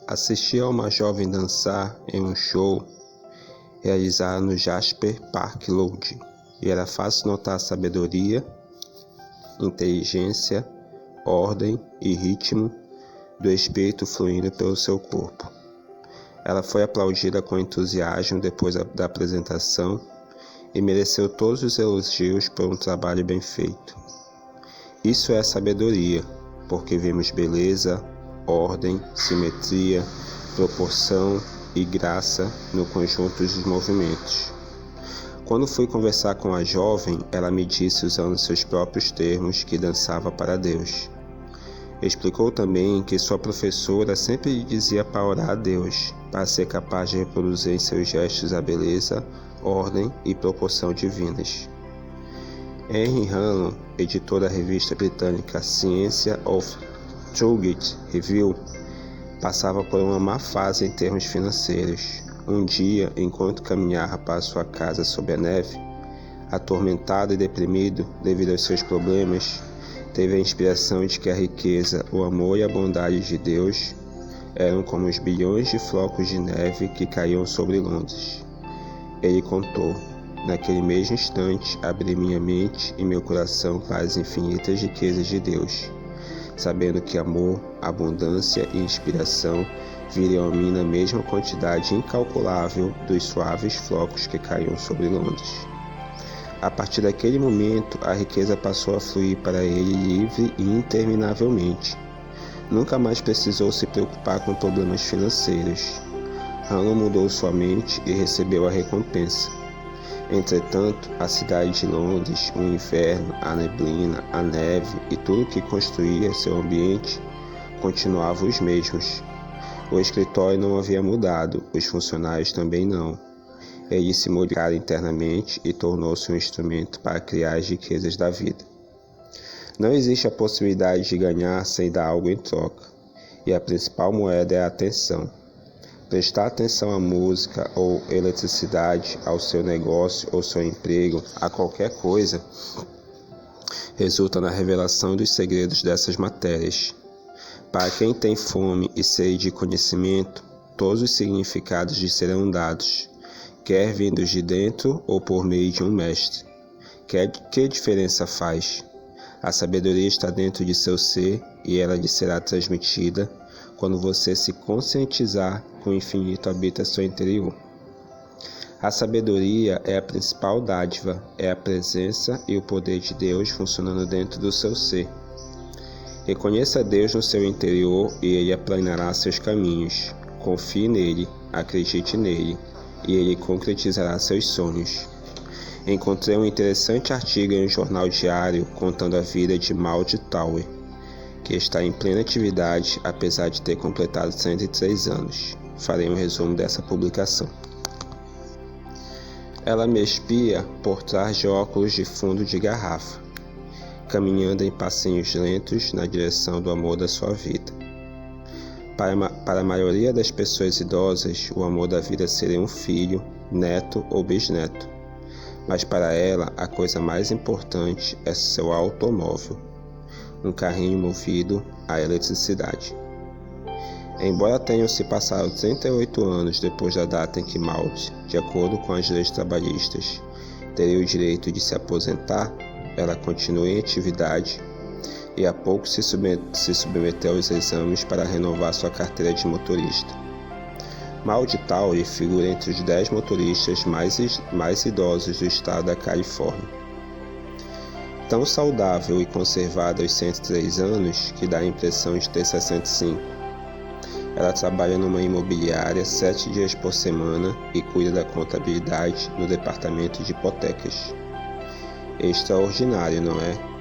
Assisti a uma jovem dançar em um show realizado no Jasper Park Lodge, e era fácil notar a sabedoria, inteligência, ordem e ritmo do espírito fluindo pelo seu corpo. Ela foi aplaudida com entusiasmo depois da apresentação e mereceu todos os elogios por um trabalho bem feito. Isso é sabedoria, porque vemos beleza, ordem, simetria, proporção e graça no conjunto dos movimentos. Quando fui conversar com a jovem, ela me disse usando seus próprios termos que dançava para Deus. Explicou também que sua professora sempre lhe dizia para orar a Deus, para ser capaz de reproduzir em seus gestos a beleza, ordem e proporção divinas. Henry Hanlon, editor da revista britânica Science of Truth Review, passava por uma má fase em termos financeiros. Um dia, enquanto caminhava para sua casa sob a neve, atormentado e deprimido devido aos seus problemas, teve a inspiração de que a riqueza, o amor e a bondade de Deus eram como os bilhões de flocos de neve que caíam sobre Londres. Ele contou: naquele mesmo instante, abri minha mente e meu coração para as infinitas riquezas de Deus, sabendo que amor, abundância e inspiração viriam a mim na mesma quantidade incalculável dos suaves flocos que caíam sobre Londres. A partir daquele momento, a riqueza passou a fluir para ele livre e interminavelmente. Nunca mais precisou se preocupar com problemas financeiros. Hanlon mudou sua mente e recebeu a recompensa. Entretanto, a cidade de Londres, o inverno, a neblina, a neve e tudo que construía seu ambiente continuavam os mesmos. O escritório não havia mudado, os funcionários também não. Ele se modificara internamente e tornou-se um instrumento para criar as riquezas da vida. Não existe a possibilidade de ganhar sem dar algo em troca, e a principal moeda é a atenção. Prestar atenção à música ou eletricidade, ao seu negócio ou seu emprego, a qualquer coisa, resulta na revelação dos segredos dessas matérias. Para quem tem fome e sede de conhecimento, todos os significados lhe serão dados, quer vindos de dentro ou por meio de um mestre. Que diferença faz? A sabedoria está dentro de seu ser e ela lhe será transmitida quando você se conscientizar que o infinito habita seu interior. A sabedoria é a principal dádiva, é a presença e o poder de Deus funcionando dentro do seu ser. Reconheça Deus no seu interior e Ele aplanará seus caminhos. Confie nele, acredite nele, e Ele concretizará seus sonhos. Encontrei um interessante artigo em um jornal diário contando a vida de Maud Tower, que está em plena atividade apesar de ter completado 103 anos. Farei um resumo dessa publicação. Ela me espia por trás de óculos de fundo de garrafa, caminhando em passinhos lentos na direção do amor da sua vida. Para a maioria das pessoas idosas, o amor da vida seria um filho, neto ou bisneto. Mas para ela, a coisa mais importante é seu automóvel, um carrinho movido à eletricidade. Embora tenham se passado 38 anos depois da data em que Maud, de acordo com as leis trabalhistas, teria o direito de se aposentar, ela continua em atividade e há pouco se submeteu aos exames para renovar sua carteira de motorista. Maud Tower figura entre os 10 motoristas mais idosos do estado da Califórnia. Tão saudável e conservada aos 103 anos que dá a impressão de ter 65. Ela trabalha numa imobiliária 7 dias por semana e cuida da contabilidade no departamento de hipotecas. Extraordinário, não é?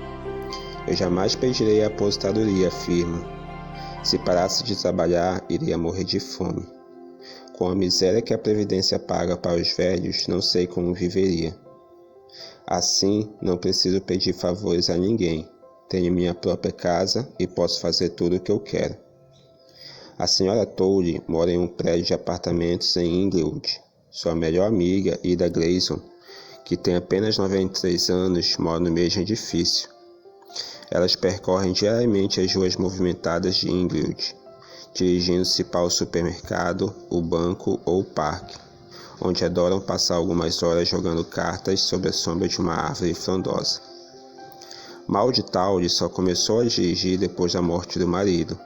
Eu jamais pedirei a aposentadoria, afirma. Se parasse de trabalhar, iria morrer de fome. Com a miséria que a Previdência paga para os velhos, não sei como viveria. Assim, não preciso pedir favores a ninguém. Tenho minha própria casa e posso fazer tudo o que eu quero. A senhora Toure mora em um prédio de apartamentos em Inglewood. Sua melhor amiga, Ida Gleason, que tem apenas 93 anos, mora no mesmo edifício. Elas percorrem diariamente as ruas movimentadas de Inglewood, dirigindo-se para o supermercado, o banco ou o parque, onde adoram passar algumas horas jogando cartas sob a sombra de uma árvore frondosa. Malditaudi só começou a dirigir depois da morte do marido.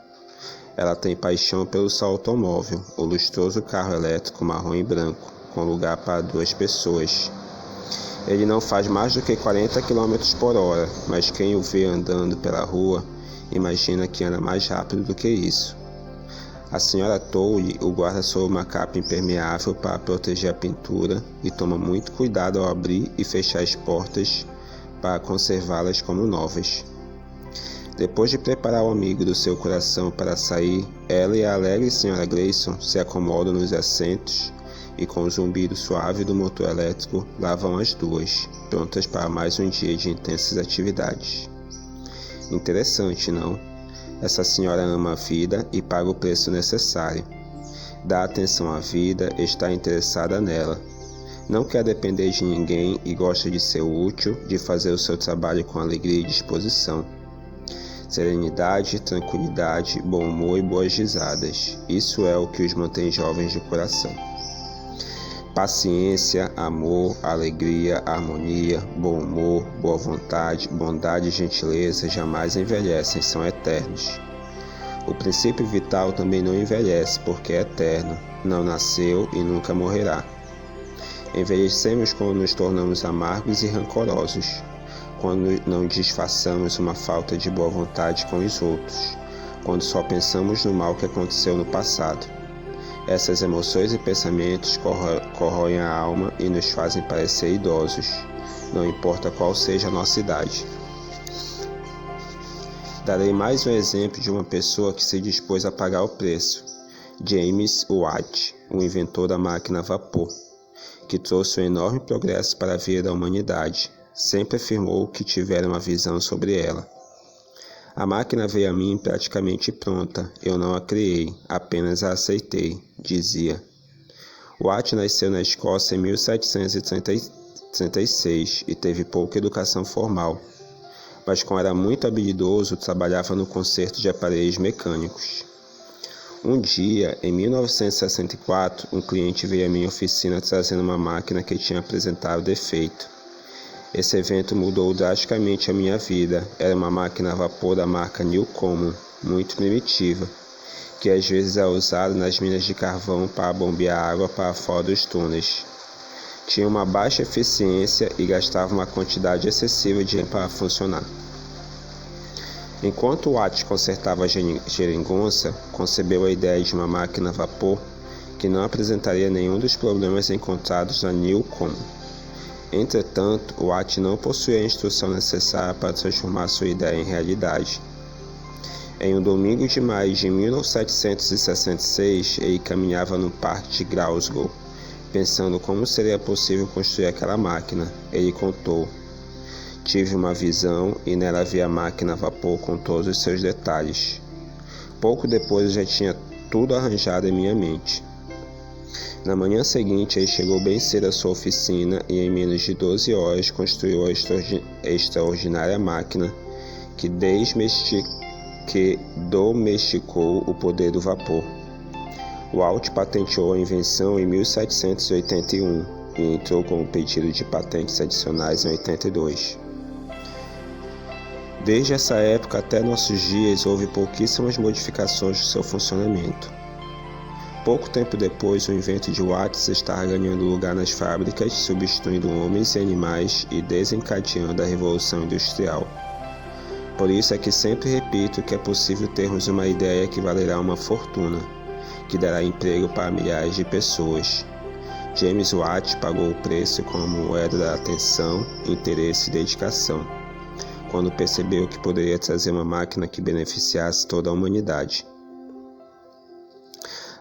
Ela tem paixão pelo seu automóvel, o lustroso carro elétrico marrom e branco, com lugar para 2 pessoas. Ele não faz mais do que 40 km por hora, mas quem o vê andando pela rua imagina que anda mais rápido do que isso. A senhora Tolle o guarda sob uma capa impermeável para proteger a pintura e toma muito cuidado ao abrir e fechar as portas para conservá-las como novas. Depois de preparar o amigo do seu coração para sair, ela e a alegre senhora Grayson se acomodam nos assentos e com o zumbido suave do motor elétrico lá vão as duas, prontas para mais um dia de intensas atividades. Interessante, não? Essa senhora ama a vida e paga o preço necessário. Dá atenção à vida, está interessada nela. Não quer depender de ninguém e gosta de ser útil, de fazer o seu trabalho com alegria e disposição. Serenidade, tranquilidade, bom humor e boas risadas. Isso é o que os mantém jovens de coração. Paciência, amor, alegria, harmonia, bom humor, boa vontade, bondade e gentileza jamais envelhecem, são eternos. O princípio vital também não envelhece, porque é eterno, não nasceu e nunca morrerá. Envelhecemos quando nos tornamos amargos e rancorosos, quando não disfarçamos uma falta de boa vontade com os outros, quando só pensamos no mal que aconteceu no passado. Essas emoções e pensamentos corroem a alma e nos fazem parecer idosos, não importa qual seja a nossa idade. Darei mais um exemplo de uma pessoa que se dispôs a pagar o preço. James Watt, o inventor da máquina a vapor, que trouxe um enorme progresso para a vida da humanidade, sempre afirmou que tivera uma visão sobre ela. A máquina veio a mim praticamente pronta, eu não a criei, apenas a aceitei, dizia. Watt nasceu na Escócia em 1736 e teve pouca educação formal, mas como era muito habilidoso, trabalhava no conserto de aparelhos mecânicos. Um dia, em 1964, um cliente veio à minha oficina trazendo uma máquina que tinha apresentado defeito. Esse evento mudou drasticamente a minha vida. Era uma máquina a vapor da marca Newcomen, muito primitiva, que às vezes é usada nas minas de carvão para bombear água para fora dos túneis. Tinha uma baixa eficiência e gastava uma quantidade excessiva de dinheiro para funcionar. Enquanto Watt consertava a geringonça, concebeu a ideia de uma máquina a vapor que não apresentaria nenhum dos problemas encontrados na Newcomen. Entretanto, Watt não possuía a instrução necessária para transformar sua ideia em realidade. Em um domingo de maio de 1766, ele caminhava no parque de Glasgow, pensando como seria possível construir aquela máquina. Ele contou: "Tive uma visão e nela vi a máquina a vapor com todos os seus detalhes. Pouco depois eu já tinha tudo arranjado em minha mente." Na manhã seguinte, ele chegou bem cedo à sua oficina e em menos de 12 horas construiu a extraordinária máquina que domesticou o poder do vapor. Watt patenteou a invenção em 1781 e entrou com um pedido de patentes adicionais em 82. Desde essa época até nossos dias, houve pouquíssimas modificações do seu funcionamento. Pouco tempo depois, o invento de Watt estava ganhando lugar nas fábricas, substituindo homens e animais e desencadeando a Revolução Industrial. Por isso é que sempre repito que é possível termos uma ideia que valerá uma fortuna, que dará emprego para milhares de pessoas. James Watt pagou o preço com a moeda da atenção, interesse e dedicação, quando percebeu que poderia trazer uma máquina que beneficiasse toda a humanidade.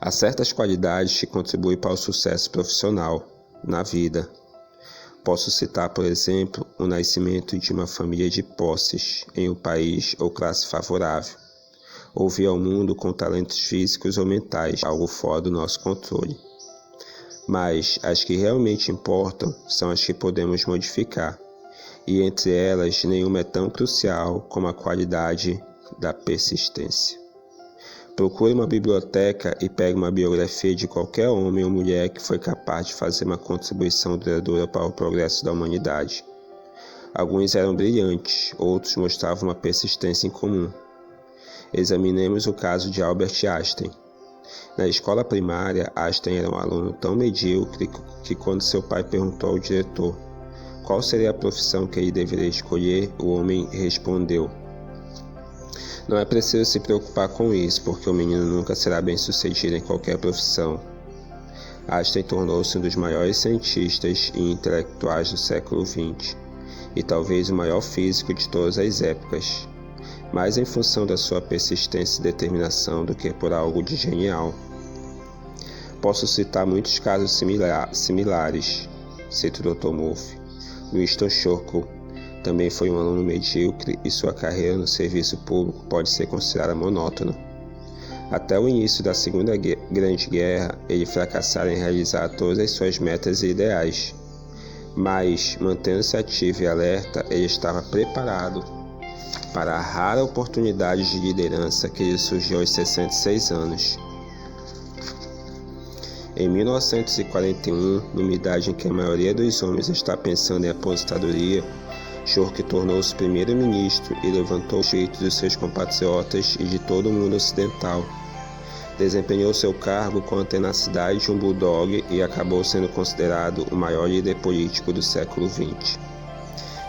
Há certas qualidades que contribuem para o sucesso profissional, na vida. Posso citar, por exemplo, o nascimento de uma família de posses em um país ou classe favorável, ou vir ao mundo com talentos físicos ou mentais, algo fora do nosso controle. Mas as que realmente importam são as que podemos modificar, e entre elas nenhuma é tão crucial como a qualidade da persistência. Procure uma biblioteca e pegue uma biografia de qualquer homem ou mulher que foi capaz de fazer uma contribuição duradoura para o progresso da humanidade. Alguns eram brilhantes, outros mostravam uma persistência incomum. Examinemos o caso de Albert Einstein. Na escola primária, Einstein era um aluno tão medíocre que quando seu pai perguntou ao diretor qual seria a profissão que ele deveria escolher, o homem respondeu: "Não é preciso se preocupar com isso, porque o menino nunca será bem-sucedido em qualquer profissão." Einstein tornou-se um dos maiores cientistas e intelectuais do século XX, e talvez o maior físico de todas as épocas, mais em função da sua persistência e determinação do que por algo de genial. Posso citar muitos casos similares. Cito o Dr. Murphy. Winston Churchill também foi um aluno medíocre e sua carreira no serviço público pode ser considerada monótona. Até o início da Segunda Grande Guerra, ele fracassara em realizar todas as suas metas e ideais. Mas, mantendo-se ativo e alerta, ele estava preparado para a rara oportunidade de liderança que lhe surgiu aos 66 anos. Em 1941, numa idade em que a maioria dos homens está pensando em aposentadoria, Churchill tornou-se primeiro-ministro e levantou os direitos dos seus compatriotas e de todo o mundo ocidental. Desempenhou seu cargo com a tenacidade de um bulldog e acabou sendo considerado o maior líder político do século XX.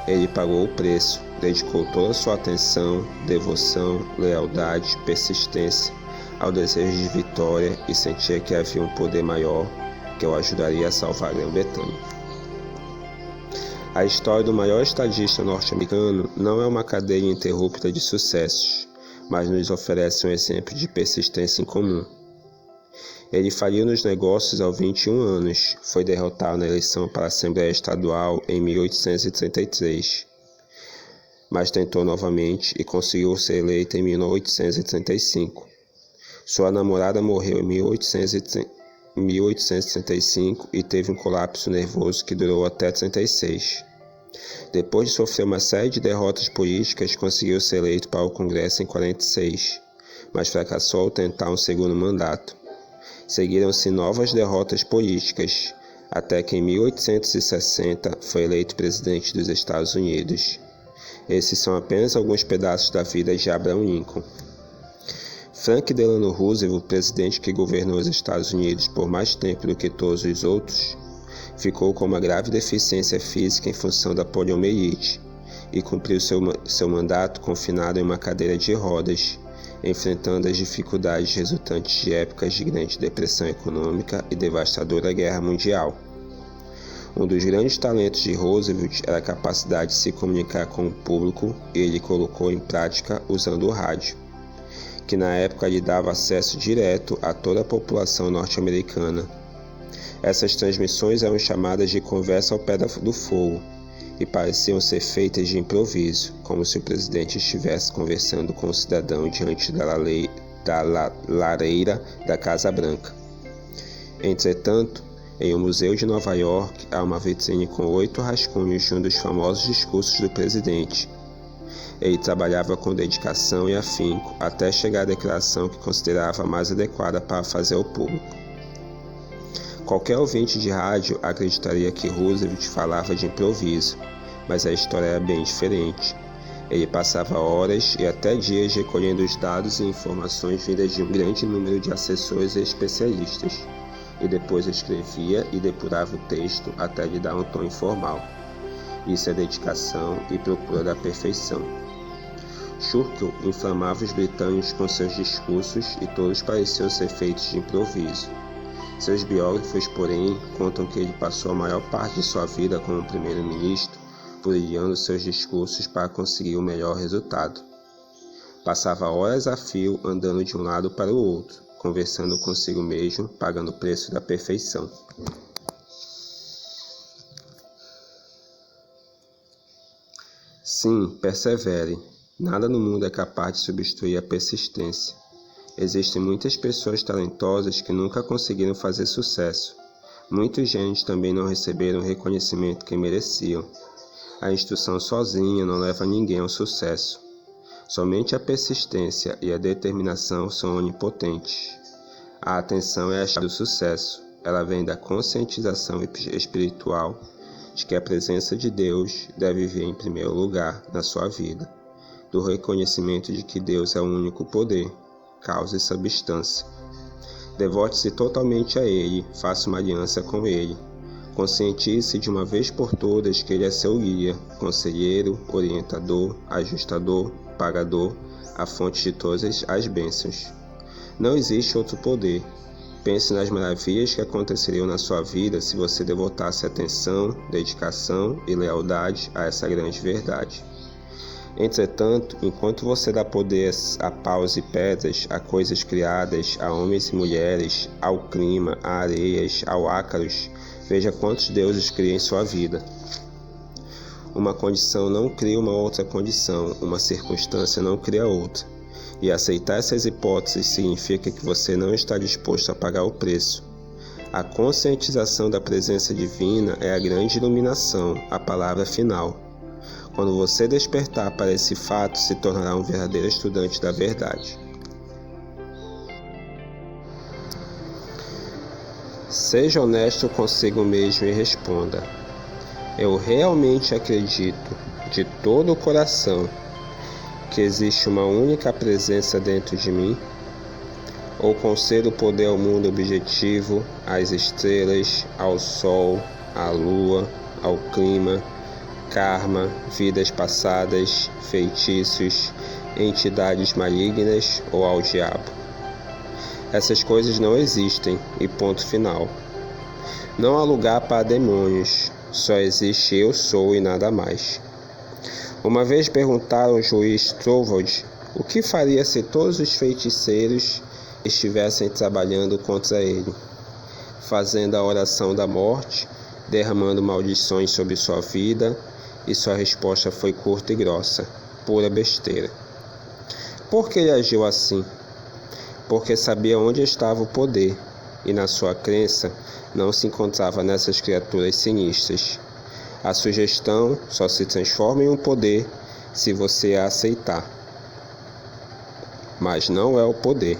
Ele pagou o preço, dedicou toda sua atenção, devoção, lealdade, persistência ao desejo de vitória e sentia que havia um poder maior que o ajudaria a salvar a Grã-Bretanha. A história do maior estadista norte-americano não é uma cadeia ininterrupta de sucessos, mas nos oferece um exemplo de persistência incomum. Ele faliu nos negócios aos 21 anos, foi derrotado na eleição para a Assembleia Estadual em 1833, mas tentou novamente e conseguiu ser eleito em 1835. Sua namorada morreu em 1835 e teve um colapso nervoso que durou até 36. Depois de sofrer uma série de derrotas políticas, conseguiu ser eleito para o Congresso em 46, mas fracassou ao tentar um segundo mandato. Seguiram-se novas derrotas políticas, até que em 1860 foi eleito presidente dos Estados Unidos. Esses são apenas alguns pedaços da vida de Abraham Lincoln. Franklin Delano Roosevelt, presidente que governou os Estados Unidos por mais tempo do que todos os outros, ficou com uma grave deficiência física em função da poliomielite e cumpriu seu mandato confinado em uma cadeira de rodas, enfrentando as dificuldades resultantes de épocas de grande depressão econômica e devastadora guerra mundial. Um dos grandes talentos de Roosevelt era a capacidade de se comunicar com o público e ele colocou em prática usando o rádio, que na época lhe dava acesso direto a toda a população norte-americana. Essas transmissões eram chamadas de conversa ao pé do fogo e pareciam ser feitas de improviso, como se o presidente estivesse conversando com o cidadão diante da lareira da Casa Branca. Entretanto, em um museu de Nova York há uma vitrine com 8 rascunhos de um dos famosos discursos do presidente. Ele trabalhava com dedicação e afinco até chegar à declaração que considerava mais adequada para fazer ao público. Qualquer ouvinte de rádio acreditaria que Roosevelt falava de improviso, mas a história era bem diferente. Ele passava horas e até dias recolhendo os dados e informações vindas de um grande número de assessores e especialistas, e depois escrevia e depurava o texto até lhe dar um tom informal. Isso é dedicação e procura da perfeição. Churchill inflamava os britânicos com seus discursos e todos pareciam ser feitos de improviso. Seus biógrafos, porém, contam que ele passou a maior parte de sua vida como primeiro-ministro brilhando seus discursos para conseguir o melhor resultado. Passava horas a fio andando de um lado para o outro, conversando consigo mesmo, pagando o preço da perfeição. Sim, persevere. Nada no mundo é capaz de substituir a persistência. Existem muitas pessoas talentosas que nunca conseguiram fazer sucesso. Muitos gênios também não receberam o reconhecimento que mereciam. A instrução sozinha não leva ninguém ao sucesso. Somente a persistência e a determinação são onipotentes. A atenção é a chave do sucesso. Ela vem da conscientização espiritual de que a presença de Deus deve vir em primeiro lugar na sua vida, do reconhecimento de que Deus é o único poder, causa e substância. Devote-se totalmente a Ele, faça uma aliança com Ele. Conscientize-se de uma vez por todas que Ele é seu guia, conselheiro, orientador, ajustador, pagador, a fonte de todas as bênçãos. Não existe outro poder. Pense nas maravilhas que aconteceriam na sua vida se você devotasse atenção, dedicação e lealdade a essa grande verdade. Entretanto, enquanto você dá poder a paus e pedras, a coisas criadas, a homens e mulheres, ao clima, a areias, ao ácaros, veja quantos deuses cria em sua vida. Uma condição não cria uma outra condição, uma circunstância não cria outra. E aceitar essas hipóteses significa que você não está disposto a pagar o preço. A conscientização da presença divina é a grande iluminação, a palavra final. Quando você despertar para esse fato, se tornará um verdadeiro estudante da verdade. Seja honesto consigo mesmo e responda: eu realmente acredito, de todo o coração, que existe uma única presença dentro de mim? Ou concedo poder ao mundo objetivo, às estrelas, ao sol, à lua, ao clima, karma, vidas passadas, feitiços, entidades malignas ou ao diabo? Essas coisas não existem e ponto final. Não há lugar para demônios, só existe eu sou e nada mais. Uma vez perguntaram ao juiz Trovald o que faria se todos os feiticeiros estivessem trabalhando contra ele, fazendo a oração da morte, derramando maldições sobre sua vida, e sua resposta foi curta e grossa: pura besteira. Por que ele agiu assim? Porque sabia onde estava o poder, e na sua crença não se encontrava nessas criaturas sinistras. A sugestão só se transforma em um poder se você a aceitar. Mas não é o poder.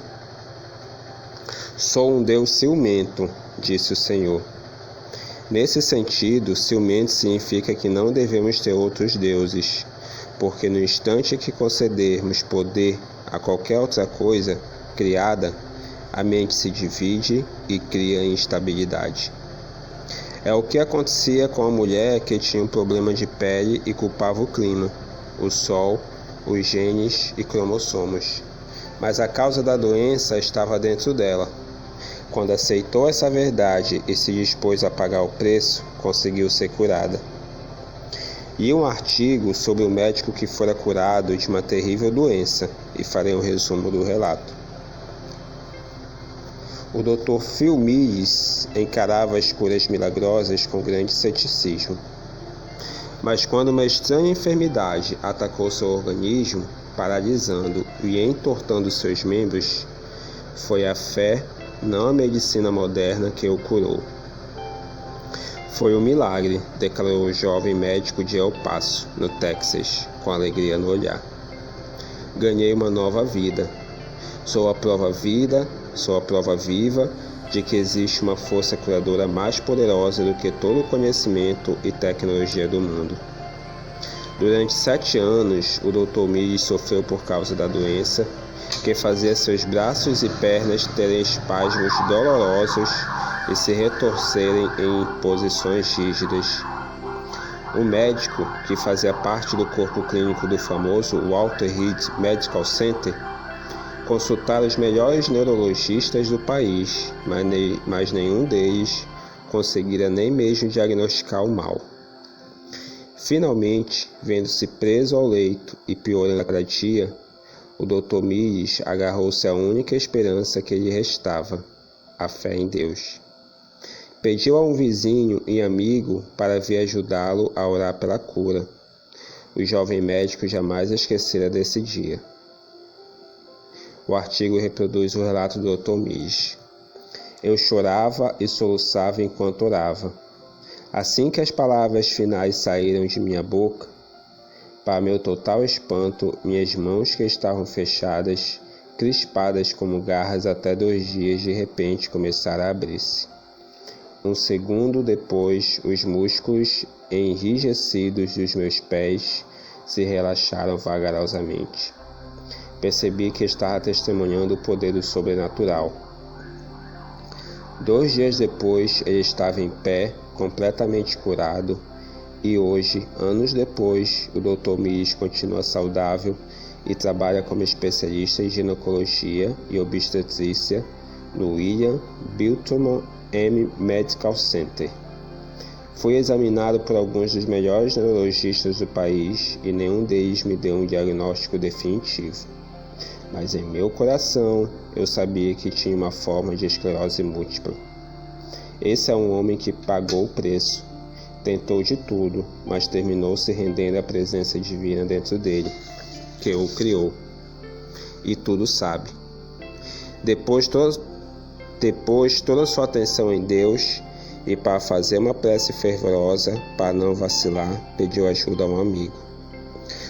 Sou um Deus ciumento, disse o Senhor. Nesse sentido, ciumento significa que não devemos ter outros deuses, porque no instante que concedermos poder a qualquer outra coisa criada, a mente se divide e cria instabilidade. É o que acontecia com a mulher que tinha um problema de pele e culpava o clima, o sol, os genes e cromossomos. Mas a causa da doença estava dentro dela. Quando aceitou essa verdade e se dispôs a pagar o preço, conseguiu ser curada. E um artigo sobre o médico que fora curado de uma terrível doença, e farei um resumo do relato. O Dr. Phil Mills encarava as curas milagrosas com grande ceticismo. Mas quando uma estranha enfermidade atacou seu organismo, paralisando e entortando seus membros, foi a fé, não a medicina moderna, que o curou. Foi um milagre, declarou o jovem médico de El Paso, no Texas, com alegria no olhar. Ganhei uma nova vida. Sou a prova viva de que existe uma força curadora mais poderosa do que todo o conhecimento e tecnologia do mundo. Durante 7 anos, o Dr. Mills sofreu por causa da doença, que fazia seus braços e pernas terem espasmos dolorosos e se retorcerem em posições rígidas. O médico, que fazia parte do corpo clínico do famoso Walter Reed Medical Center, consultara os melhores neurologistas do país, mas nenhum deles conseguira nem mesmo diagnosticar o mal. Finalmente, vendo-se preso ao leito e piorando a cada dia, o Dr. Mills agarrou-se à única esperança que lhe restava, a fé em Deus. Pediu a um vizinho e amigo para vir ajudá-lo a orar pela cura. O jovem médico jamais esquecera desse dia. O artigo reproduz o relato do Dr. Mills. Eu chorava e soluçava enquanto orava. Assim que as palavras finais saíram de minha boca, para meu total espanto, minhas mãos que estavam fechadas, crispadas como garras até 2 dias, de repente começaram a abrir-se. Um segundo depois, os músculos enrijecidos dos meus pés se relaxaram vagarosamente. Percebi que estava testemunhando o poder do sobrenatural. 2 dias depois, ele estava em pé, completamente curado, e hoje, anos depois, o Dr. Miris continua saudável e trabalha como especialista em ginecologia e obstetrícia no William Biltmore M. Medical Center. Fui examinado por alguns dos melhores neurologistas do país e nenhum deles me deu um diagnóstico definitivo. Mas em meu coração, eu sabia que tinha uma forma de esclerose múltipla. Esse é um homem que pagou o preço, tentou de tudo, mas terminou se rendendo à presença divina dentro dele, que o criou, e tudo sabe. Depois toda sua atenção em Deus, e para fazer uma prece fervorosa, para não vacilar, pediu ajuda a um amigo.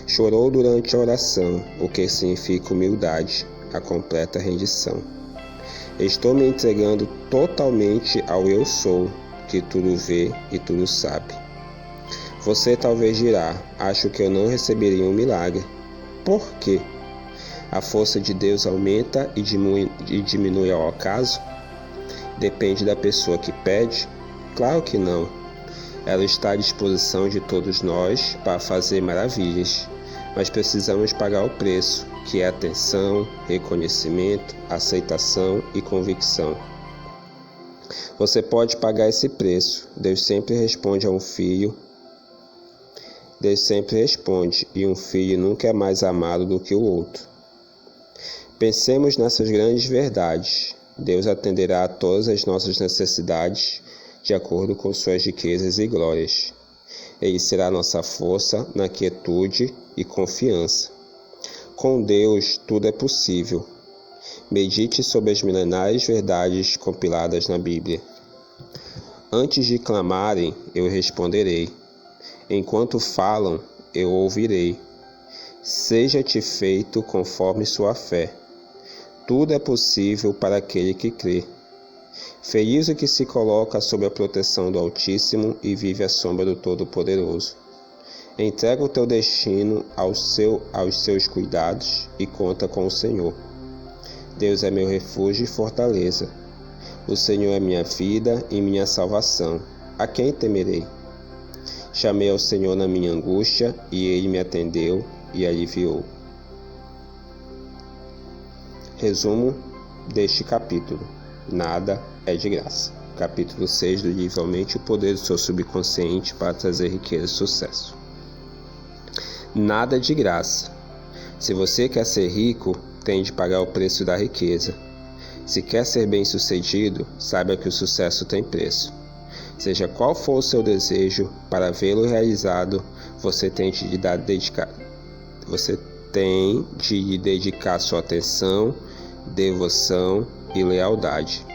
Chorou durante a oração, o que significa humildade, a completa rendição. Estou me entregando totalmente ao Eu Sou, que tudo vê e tudo sabe. Você talvez dirá, acho que eu não receberia um milagre. Por quê? A força de Deus aumenta e diminui ao acaso? Depende da pessoa que pede? Claro que não. Ela está à disposição de todos nós para fazer maravilhas, mas precisamos pagar o preço, que é atenção, reconhecimento, aceitação e convicção. Você pode pagar esse preço. Deus sempre responde a um filho. Deus sempre responde, e um filho nunca é mais amado do que o outro. Pensemos nessas grandes verdades. Deus atenderá a todas as nossas necessidades, de acordo com suas riquezas e glórias. Ele será nossa força na quietude e confiança. Com Deus, tudo é possível. Medite sobre as milenares verdades compiladas na Bíblia. Antes de clamarem, eu responderei. Enquanto falam, eu ouvirei. Seja-te feito conforme sua fé. Tudo é possível para aquele que crê. Feliz o que se coloca sob a proteção do Altíssimo e vive à sombra do Todo-Poderoso. Entrega o teu destino aos seus cuidados e conta com o Senhor. Deus é meu refúgio e fortaleza. O Senhor é minha vida e minha salvação. A quem temerei? Chamei ao Senhor na minha angústia e Ele me atendeu e aliviou. Resumo deste capítulo. Nada é de graça. Capítulo 6 do livro Aumente o Poder do Seu Subconsciente para trazer riqueza e sucesso. Nada de graça. Se você quer ser rico, tem de pagar o preço da riqueza. Se quer ser bem-sucedido, saiba que o sucesso tem preço. Seja qual for o seu desejo, para vê-lo realizado, você tem de dedicar sua atenção, devoção e lealdade.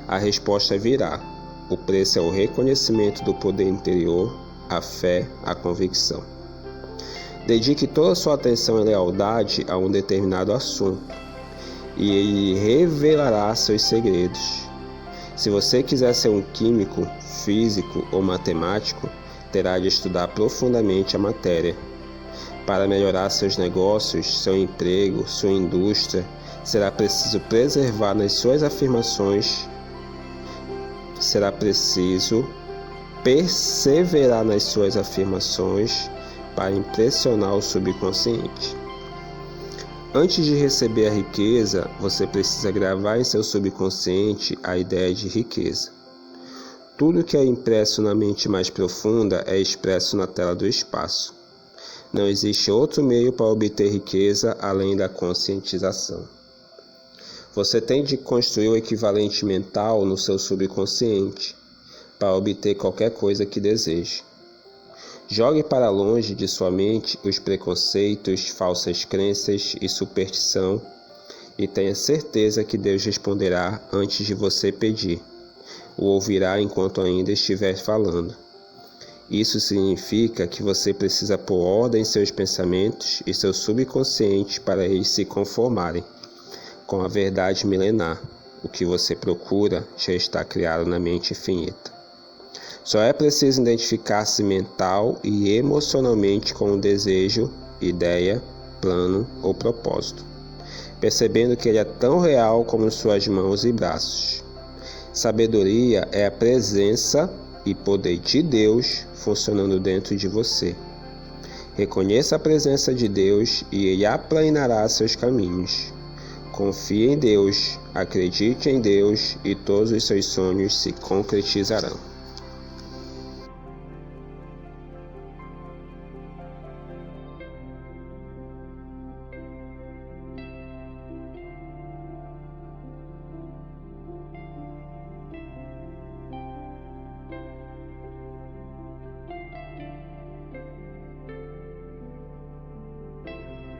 A resposta virá. O preço é o reconhecimento do poder interior, a fé, a convicção. Dedique toda a sua atenção e lealdade a um determinado assunto, e ele revelará seus segredos. Se você quiser ser um químico, físico ou matemático, terá de estudar profundamente a matéria. Para melhorar seus negócios, seu emprego, sua indústria, será preciso preservar nas suas afirmações, será preciso perseverar nas suas afirmações para impressionar o subconsciente. Antes de receber a riqueza, você precisa gravar em seu subconsciente a ideia de riqueza. Tudo que é impresso na mente mais profunda é expresso na tela do espaço. Não existe outro meio para obter riqueza além da conscientização. Você tem de construir o equivalente mental no seu subconsciente para obter qualquer coisa que deseje. Jogue para longe de sua mente os preconceitos, falsas crenças e superstição e tenha certeza que Deus responderá antes de você pedir. O ouvirá enquanto ainda estiver falando. Isso significa que você precisa pôr ordem em seus pensamentos e seu subconsciente para eles se conformarem com a verdade milenar. O que você procura já está criado na mente infinita. Só é preciso identificar-se mental e emocionalmente com o desejo, ideia, plano ou propósito, percebendo que ele é tão real como suas mãos e braços. Sabedoria é a presença e poder de Deus funcionando dentro de você. Reconheça a presença de Deus e Ele aplanará seus caminhos. Confie em Deus, acredite em Deus e todos os seus sonhos se concretizarão.